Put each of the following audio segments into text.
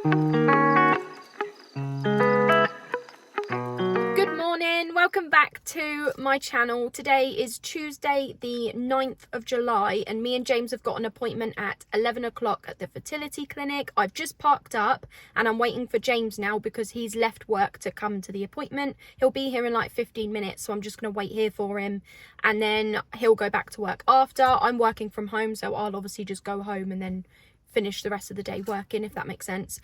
Good morning, welcome back to my channel. Today is Tuesday the 9th of July and me and James have got an appointment at 11 o'clock at the fertility clinic. I've just parked up and I'm waiting for James now because he's left work to come to the appointment. He'll be here in like 15 minutes, so I'm just going to wait here for him and then he'll go back to work after. I'm working from home, so I'll obviously just go home and then finish the rest of the day working, if that makes sense.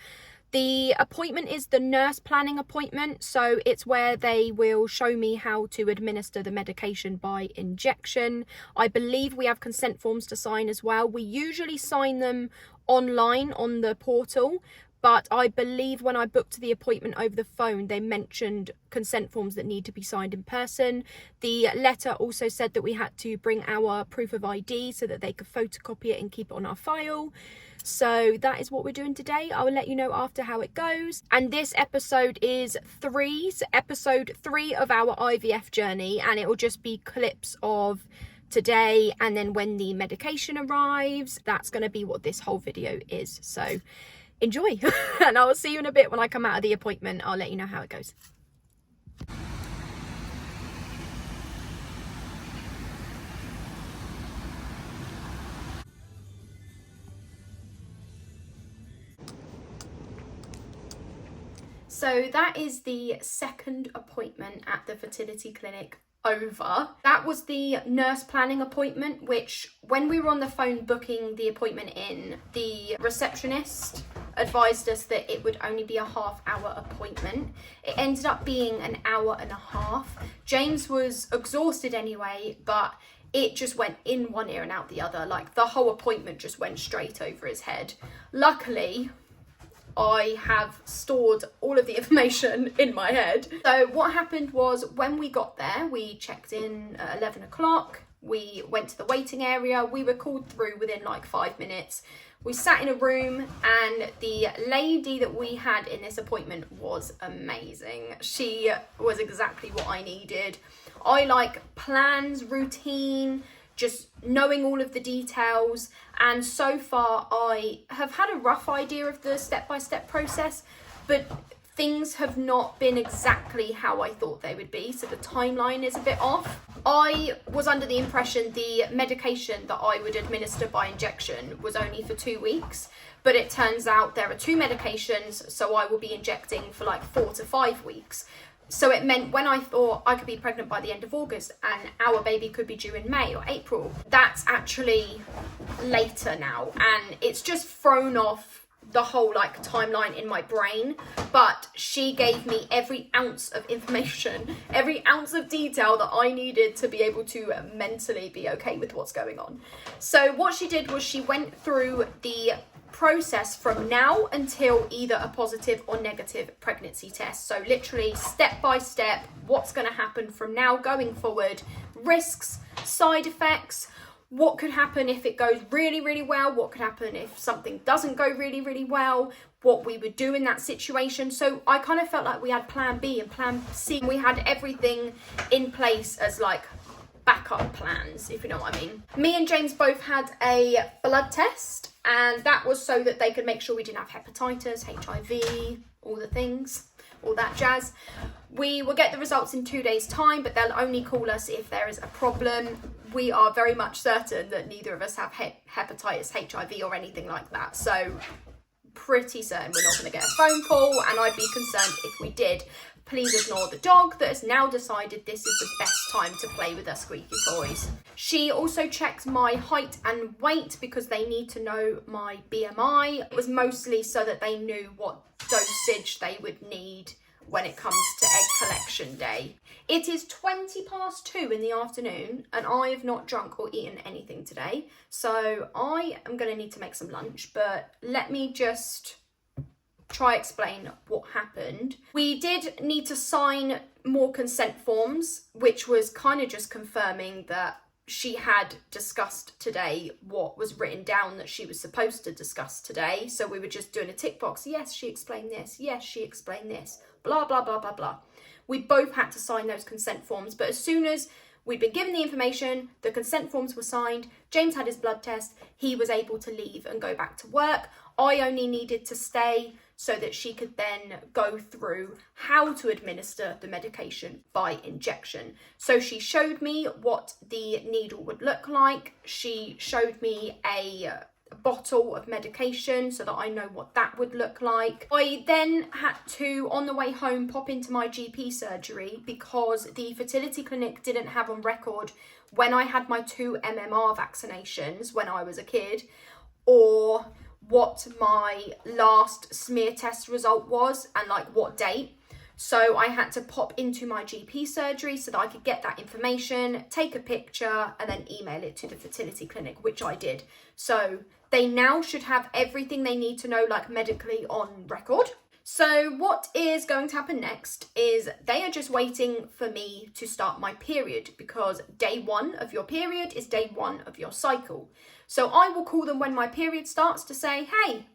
The appointment is the nurse planning appointment, so it's where they will show me how to administer the medication by injection. I believe we have consent forms to sign as well. We usually sign them online on the portal, but I believe when I booked the appointment over the phone, they mentioned consent forms that need to be signed in person. The letter also said that we had to bring our proof of ID so that they could photocopy it and keep it on our file. So that is what we're doing today. I will let you know after how it goes. And this episode is episode 3 of our IVF journey, and it will just be clips of today and then when the medication arrives. That's going to be what this whole video is. So enjoy and I will see you in a bit when I come out of the appointment. I'll let you know how it goes. So that is the second appointment at the fertility clinic over. That was the nurse planning appointment, which when we were on the phone booking the appointment in, the receptionist advised us that it would only be a half-hour appointment. It ended up being an hour and a half. James was exhausted anyway, but it just went in one ear and out the other. Like the whole appointment just went straight over his head. Luckily, I have stored all of the information in my head. So what happened was when we got there, we checked in at 11 o'clock. We went to the waiting area. We were called through within like 5 minutes. We sat in a room and the lady that we had in this appointment was amazing. She was exactly what I needed. I like plans, routine, just knowing all of the details, and so far I have had a rough idea of the step-by-step process, but things have not been exactly how I thought they would be, so the timeline is a bit off. I was under the impression the medication that I would administer by injection was only for 2 weeks, but it turns out there are 2 medications, so I will be injecting for like 4 to 5 weeks. So it meant when I thought I could be pregnant by the end of August and our baby could be due in May or April, that's actually later now. And it's just thrown off the whole like timeline in my brain. But she gave me every ounce of information, every ounce of detail that I needed to be able to mentally be okay with what's going on. So what she did was she went through the process from now until either a positive or negative pregnancy test. So literally step by step, what's going to happen from now going forward, risks, side effects, what could happen if it goes really, really well, what could happen if something doesn't go really, really well, what we would do in that situation. So I kind of felt like we had plan B and plan C. We had everything in place as like backup plans, if you know what I mean. Me and James both had a blood test, and that was so that they could make sure we didn't have hepatitis, HIV, all the things, all that jazz. We will get the results in 2 days' time, but they'll only call us if there is a problem. We are very much certain that neither of us have hepatitis, HIV, or anything like that. So pretty certain we're not going to get a phone call, and I'd be concerned if we did. Please ignore the dog that has now decided this is the best time to play with her squeaky toys. She also checked my height and weight because they need to know my BMI. It was mostly so that they knew what dosage they would need when it comes to egg collection day. It is 2:20 in the afternoon and I have not drunk or eaten anything today. So I am going to need to make some lunch, but let me just try explain what happened. We did need to sign more consent forms, which was kind of just confirming that she had discussed today what was written down that she was supposed to discuss today. So we were just doing a tick box. Yes, she explained this. Yes, she explained this. Blah, blah, blah, blah, blah. We both had to sign those consent forms. But as soon as we'd been given the information, the consent forms were signed, James had his blood test, he was able to leave and go back to work. I only needed to stay so that she could then go through how to administer the medication by injection. So she showed me what the needle would look like. She showed me a bottle of medication so that I know what that would look like. I then had to, on the way home, pop into my GP surgery because the fertility clinic didn't have on record when I had my 2 MMR vaccinations when I was a kid, or what my last smear test result was and like what date. So I had to pop into my GP surgery so that I could get that information, take a picture and then email it to the fertility clinic, which I did. So they now should have everything they need to know, like medically, on record. So what is going to happen next is they are just waiting for me to start my period, because day 1 of your period is day 1 of your cycle. So I will call them when my period starts to say, hey,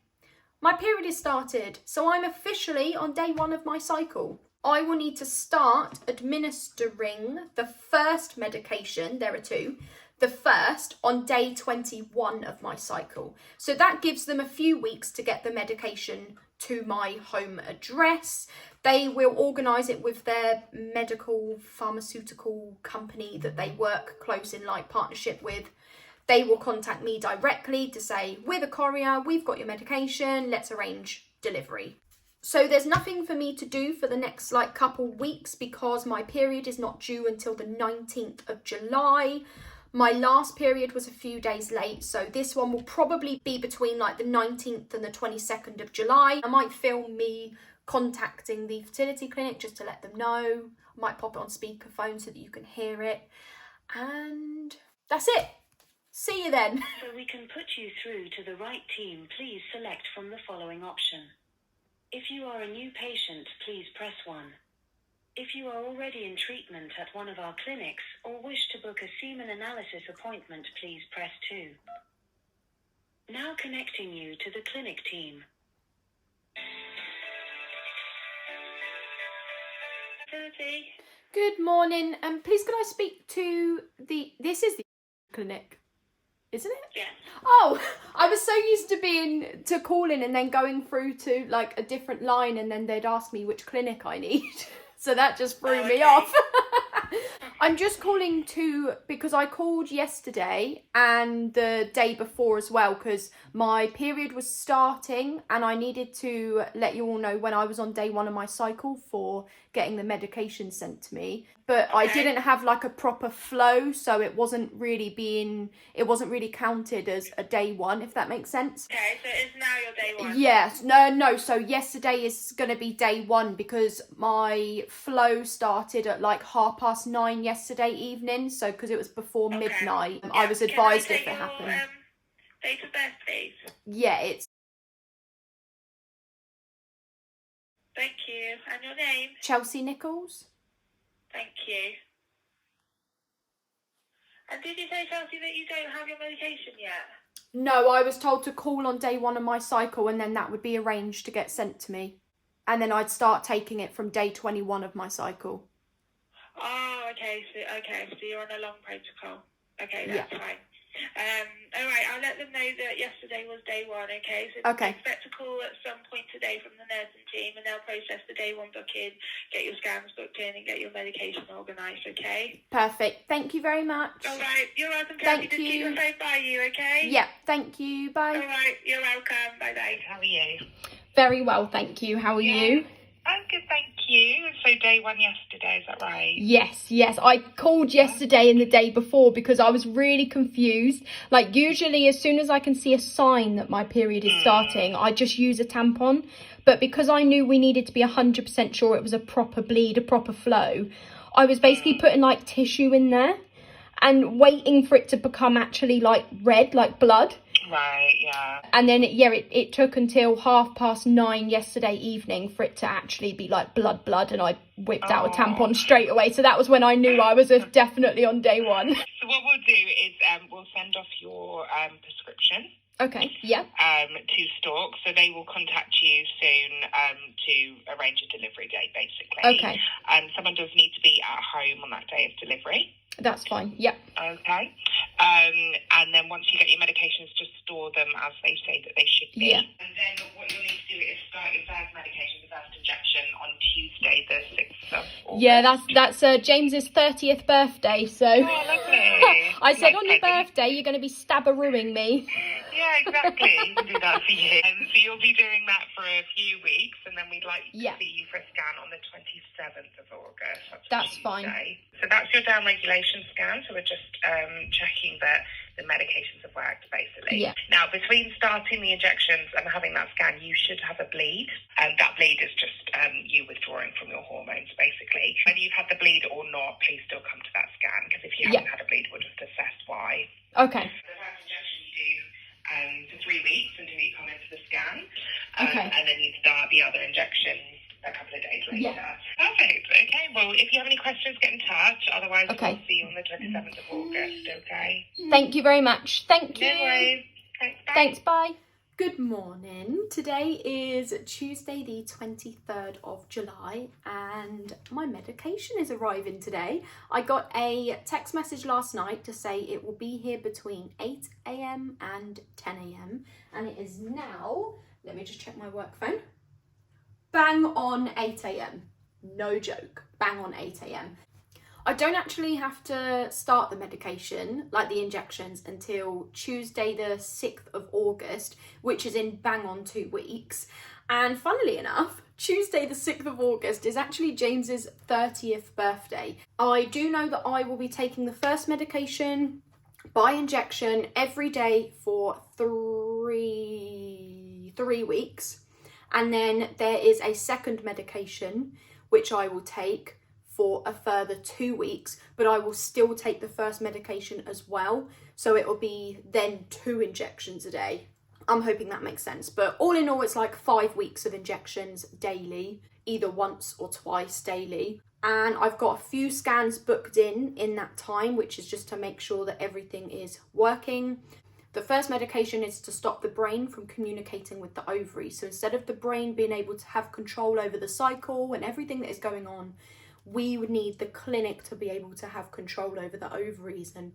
my period is started, so I'm officially on day 1 of my cycle. I will need to start administering the first medication, there are 2, the first on day 21 of my cycle. So that gives them a few weeks to get the medication to my home address. They will organise it with their medical pharmaceutical company that they work close in like partnership with. They will contact me directly to say, we're the courier, we've got your medication, let's arrange delivery. So there's nothing for me to do for the next like couple weeks because my period is not due until the 19th of July. My last period was a few days late, so this one will probably be between like the 19th and the 22nd of July. I might film me contacting the fertility clinic just to let them know. I might pop it on speakerphone so that you can hear it. And that's it. See you then. So we can put you through to the right team. Please select from the following option. If you are a new patient, please press 1. If you are already in treatment at one of our clinics or wish to book a semen analysis appointment, please press 2. Now connecting you to the clinic team. Good morning. Please could I speak to this is the clinic, isn't it? Yeah. Oh, I was so used to calling and then going through to like a different line and then they'd ask me which clinic I need. So that just threw me off. I'm just calling because I called yesterday and the day before as well, because my period was starting and I needed to let you all know when I was on day 1 of my cycle for getting the medication sent to me. But okay. I didn't have like a proper flow, so it wasn't really counted as a day 1, if that makes sense. Okay, so it's now your day 1? Yes, no, so yesterday is going to be day 1 because my flow started at like 9:30 yesterday evening, so because it was before midnight. I was advised if it happened. Date of birth, please? Yeah, it's... Thank you. And your name? Chelsea Nichols. Thank you. And did you say, Chelsea, that you don't have your medication yet? No, I was told to call on day 1 of my cycle and then that would be arranged to get sent to me. And then I'd start taking it from day 21 of my cycle. Oh, okay. So you're on a long protocol. Okay, that's fine. All right, I'll let them know that yesterday was day 1, okay? So expect a call at some point today from the nursing team and they'll process the day 1 booking, get your scans booked in and get your medication organised, okay? Perfect. Thank you very much. All right, you're welcome, Kathy. Just keep your phone by you, okay? Yeah, thank you. Bye. All right, you're welcome. Bye-bye. How are you? Very well, thank you. How are you? I'm good, thank you. So day 1 yesterday, is that right? Yes. I called yesterday and the day before because I was really confused. Like usually as soon as I can see a sign that my period is starting, I just use a tampon. But because I knew we needed to be 100% sure it was a proper bleed, a proper flow, I was basically putting like tissue in there and waiting for it to become actually like red, like blood. Right, yeah. And then, it took until 9:30 yesterday evening for it to actually be like blood, and I whipped out a tampon straight away. So that was when I knew I was definitely on day 1. So what we'll do is we'll send off your prescription. Okay, yeah. To Stork, so they will contact you soon to arrange a delivery date, basically. Okay. Someone does need to be at home on that day of delivery. That's fine, yep. Okay. And then once you get your medications, just store them as they say that they should be. Yeah. And then what you'll need to do is start your first medication, the first injection, on Tuesday, the 6th of August. Yeah, that's James's 30th birthday, so... Oh, lovely. I said, Nice on your present. birthday, you're going to be stabberooing me. Yeah, exactly. You can do that for you. So you'll be doing that for a few weeks, and then we'd like to see you for a scan on the 27th of August. That's Tuesday. fine. So that's your down regulation scan. So we're just checking that the medications have worked, basically. Yeah. Now, between starting the injections and having that scan, you should have a bleed. That bleed is just you withdrawing from your hormones, basically. Whether you've had the bleed or not, please still come to that scan, because if you haven't had a bleed, we'll just assess why. Okay. The first injection you do for 3 weeks until you come into the scan. Okay. And then you start the other injection a couple of days later. Yeah. Perfect. Okay. Well, if you have any questions, get in touch. Otherwise, Okay. we'll see you on the 27th of August. Okay. Thank you very much. Thank you. No worries. Thanks. Bye. Thanks, bye. Good morning. Today is Tuesday the 23rd of July and my medication is arriving today. I got a text message last night to say it will be here between 8 a.m. and 10 a.m. and it is now, let me just check my work phone, bang on 8 a.m. No joke, bang on 8 a.m. I don't actually have to start the medication, like the injections, until Tuesday the 6th of August, which is in bang on 2 weeks. And funnily enough, Tuesday the 6th of August is actually James's 30th birthday. I do know that I will be taking the first medication by injection every day for three weeks. And then there is a second medication, which I will take for a further 2 weeks, but I will still take the first medication as well. So it will be then 2 injections a day. I'm hoping that makes sense. But all in all, it's like 5 weeks of injections daily, either once or twice daily. And I've got a few scans booked in that time, which is just to make sure that everything is working. The first medication is to stop the brain from communicating with the ovary. So instead of the brain being able to have control over the cycle and everything that is going on, we would need the clinic to be able to have control over the ovaries and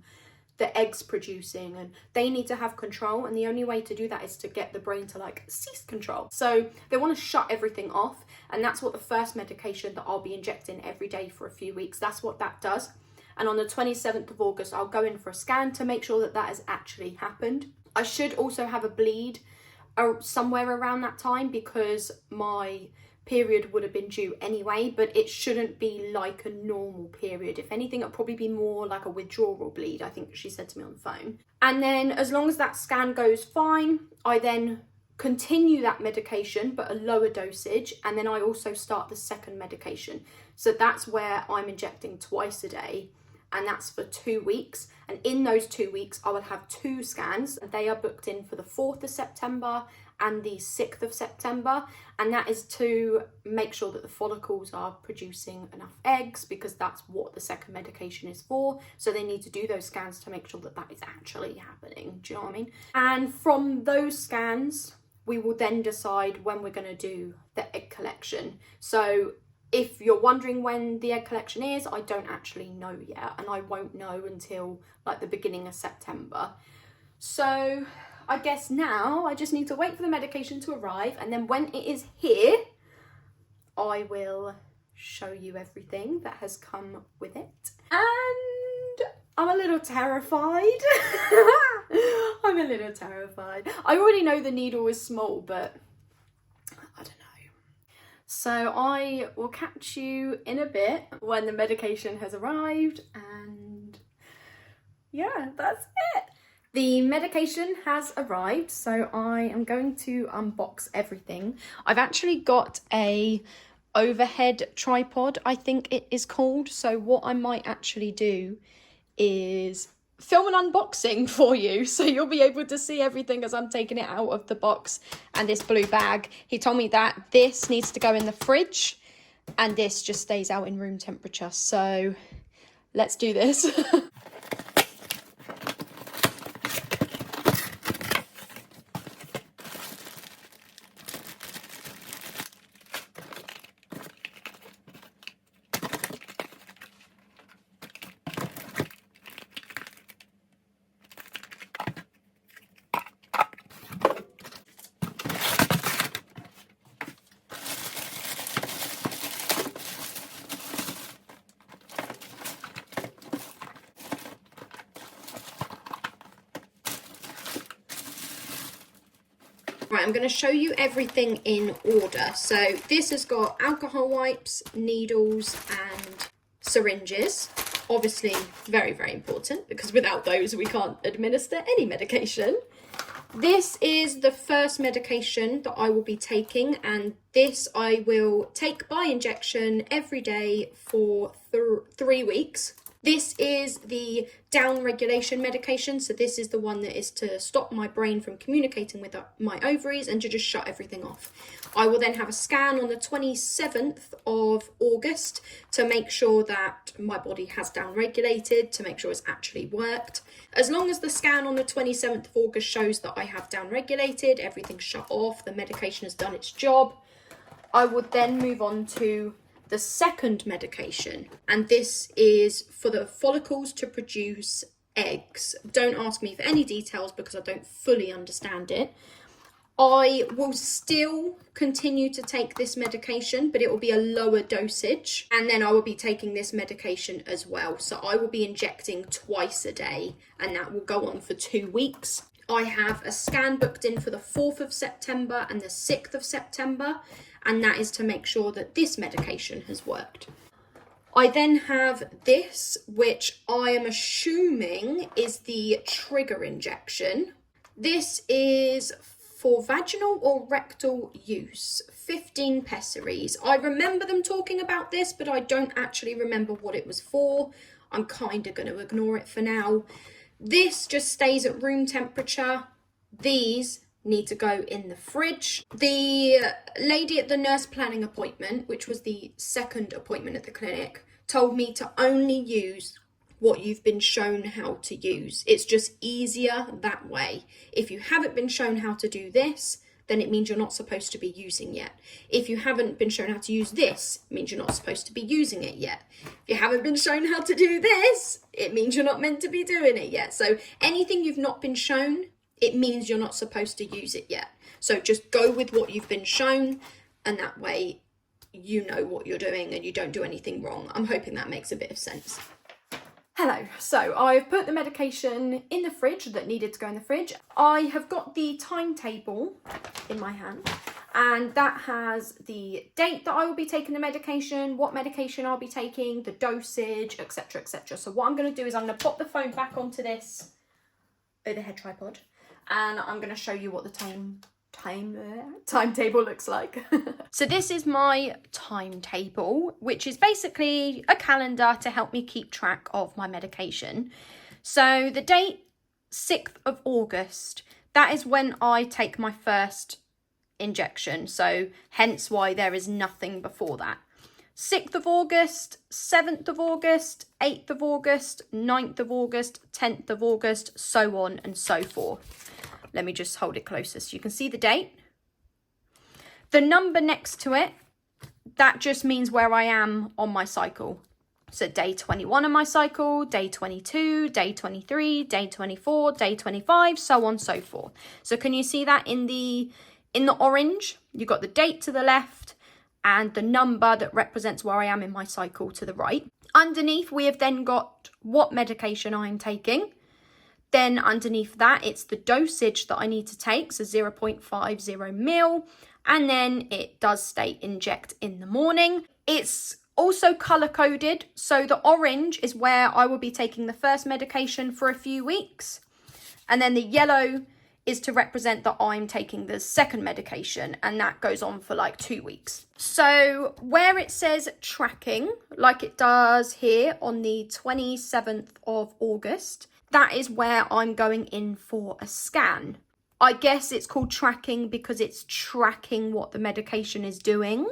the eggs producing, and they need to have control, and the only way to do that is to get the brain to like cease control. So they want to shut everything off, and that's what the first medication that I'll be injecting every day for a few weeks, that's what that does. And on the 27th of August I'll go in for a scan to make sure that that has actually happened. I should also have a bleed somewhere around that time because my period would have been due anyway, but it shouldn't be like a normal period. If anything, it'll probably be more like a withdrawal bleed, I think she said to me on the phone. And then as long as that scan goes fine, I then continue that medication but a lower dosage, and then I also start the second medication. So that's where I'm injecting twice a day, and that's for 2 weeks. And in those 2 weeks I will have 2 scans. They are booked in for the 4th of September and the 6th of September, and that is to make sure that the follicles are producing enough eggs, because that's what the second medication is for. So they need to do those scans to make sure that that is actually happening. Do you know what I mean? And from those scans we will then decide when we're going to do the egg collection. So if you're wondering when the egg collection is, I don't actually know yet, and I won't know until like the beginning of September. So I guess now I just need to wait for the medication to arrive, and then when it is here, I will show you everything that has come with it. And I'm a little terrified. I'm a little terrified. I already know the needle is small, but I don't know. So I will catch you in a bit when the medication has arrived, and yeah, that's it. The medication has arrived, so I am going to unbox everything. I've actually got a overhead tripod, I think it is called. So what I might actually do is film an unboxing for you, so you'll be able to see everything as I'm taking it out of the box. And this blue bag, he told me that this needs to go in the fridge and this just stays out in room temperature. So let's do this. I'm going to show you everything in order. So this has got alcohol wipes, needles and syringes. Obviously very, very important, because without those we can't administer any medication. This is the first medication that I will be taking, and this I will take by injection every day for 3 weeks. This is the down regulation medication. So this is the one that is to stop my brain from communicating with my ovaries and to just shut everything off. I will then have a scan on the 27th of August to make sure that my body has down regulated, to make sure it's actually worked. As long as the scan on the 27th of August shows that I have down regulated, everything's shut off, the medication has done its job, I would then move on to the second medication, and this is for the follicles to produce eggs. Don't ask me for any details because I don't fully understand it. I will still continue to take this medication, but it will be a lower dosage, and then I will be taking this medication as well. So I will be injecting twice a day, and that will go on for 2 weeks. I have a scan booked in for the 4th of September and the 6th of September, and that is to make sure that this medication has worked. I then have this, which I am assuming is the trigger injection. This is for vaginal or rectal use, 15 pessaries. I remember them talking about this, but I don't actually remember what it was for. I'm kind of going to ignore it for now. This just stays at room temperature. These need to go in the fridge. The lady at the nurse planning appointment, which was the second appointment at the clinic, told me to only use what you've been shown how to use. It's just easier that way. If you haven't been shown how to do this, then it means you're not supposed to be using yet. If you haven't been shown how to use this, it means you're not supposed to be using it yet. If you haven't been shown how to do this, it means you're not meant to be doing it yet. So anything you've not been shown, it means you're not supposed to use it yet. So just go with what you've been shown, and that way you know what you're doing and you don't do anything wrong. I'm hoping that makes a bit of sense. Hello, so I've put the medication in the fridge that needed to go in the fridge. I have got the timetable in my hand, and that has the date that I will be taking the medication, what medication I'll be taking, the dosage, etc, etc. So what I'm going to do is I'm going to pop the phone back onto this overhead tripod, and I'm going to show you what the timetable looks like. So this is my timetable, which is basically a calendar to help me keep track of my medication. So the date, 6th of August, that is when I take my first injection. So hence why there is nothing before that. 6th of August, 7th of August, 8th of August, 9th of August, 10th of August, so on and so forth. Let me just hold it closer so you can see the date. The number next to it, that just means where I am on my cycle. So day 21 on my cycle, day 22, day 23, day 24, day 25, so on and so forth. So can you see that in the orange? You've got the date to the left and the number that represents where I am in my cycle to the right. Underneath, we have then got what medication I'm taking. Then underneath that, it's the dosage that I need to take, so 0.50 mil. And then it does state inject in the morning. It's also color coded. So the orange is where I will be taking the first medication for a few weeks. And then the yellow is to represent that I'm taking the second medication, and that goes on for like 2 weeks. So where it says tracking, like it does here on the 27th of August, that is where I'm going in for a scan. I guess it's called tracking because it's tracking what the medication is doing.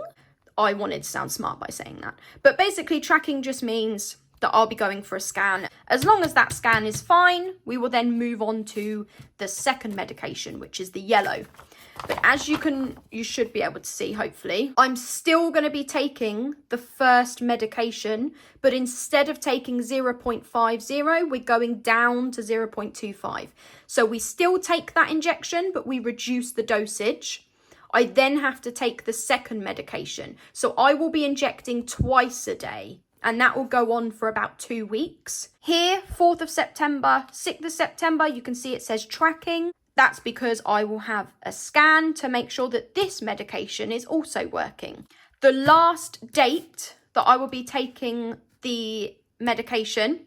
I wanted to sound smart by saying that. But basically tracking just means that I'll be going for a scan. As long as that scan is fine, we will then move on to the second medication, which is the yellow. But as you should be able to see, hopefully, I'm still going to be taking the first medication, but instead of taking 0.50, we're going down to 0.25. So we still take that injection, but we reduce the dosage. I then have to take the second medication. So I will be injecting twice a day, and that will go on for about 2 weeks. Here, 4th of September, 6th of September, you can see it says tracking. That's because I will have a scan to make sure that this medication is also working. The last date that I will be taking the medication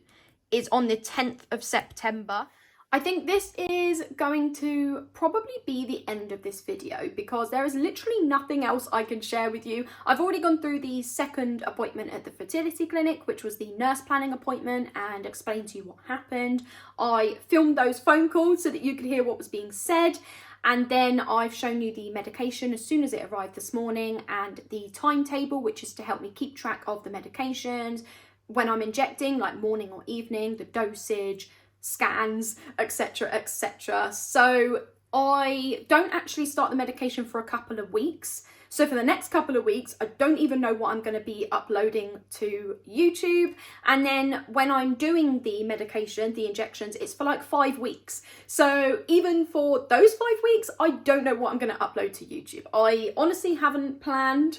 is on the 10th of September. I think this is going to probably be the end of this video because there is literally nothing else I can share with you. I've already gone through the second appointment at the fertility clinic, which was the nurse planning appointment, and explained to you what happened. I filmed those phone calls so that you could hear what was being said. And then I've shown you the medication as soon as it arrived this morning, and the timetable, which is to help me keep track of the medications when I'm injecting, like morning or evening, the dosage, scans, etc, etc. So I don't actually start the medication for a couple of weeks. So for the next couple of weeks, I don't even know what I'm going to be uploading to YouTube. And then when I'm doing the medication, the injections, it's for like 5 weeks. So even for those 5 weeks, I don't know what I'm going to upload to YouTube. I honestly haven't planned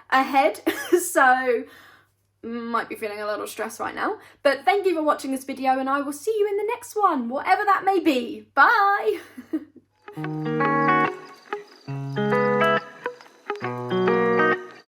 ahead. So might be feeling a little stressed right now. But thank you for watching this video, and I will see you in the next one, whatever that may be. Bye!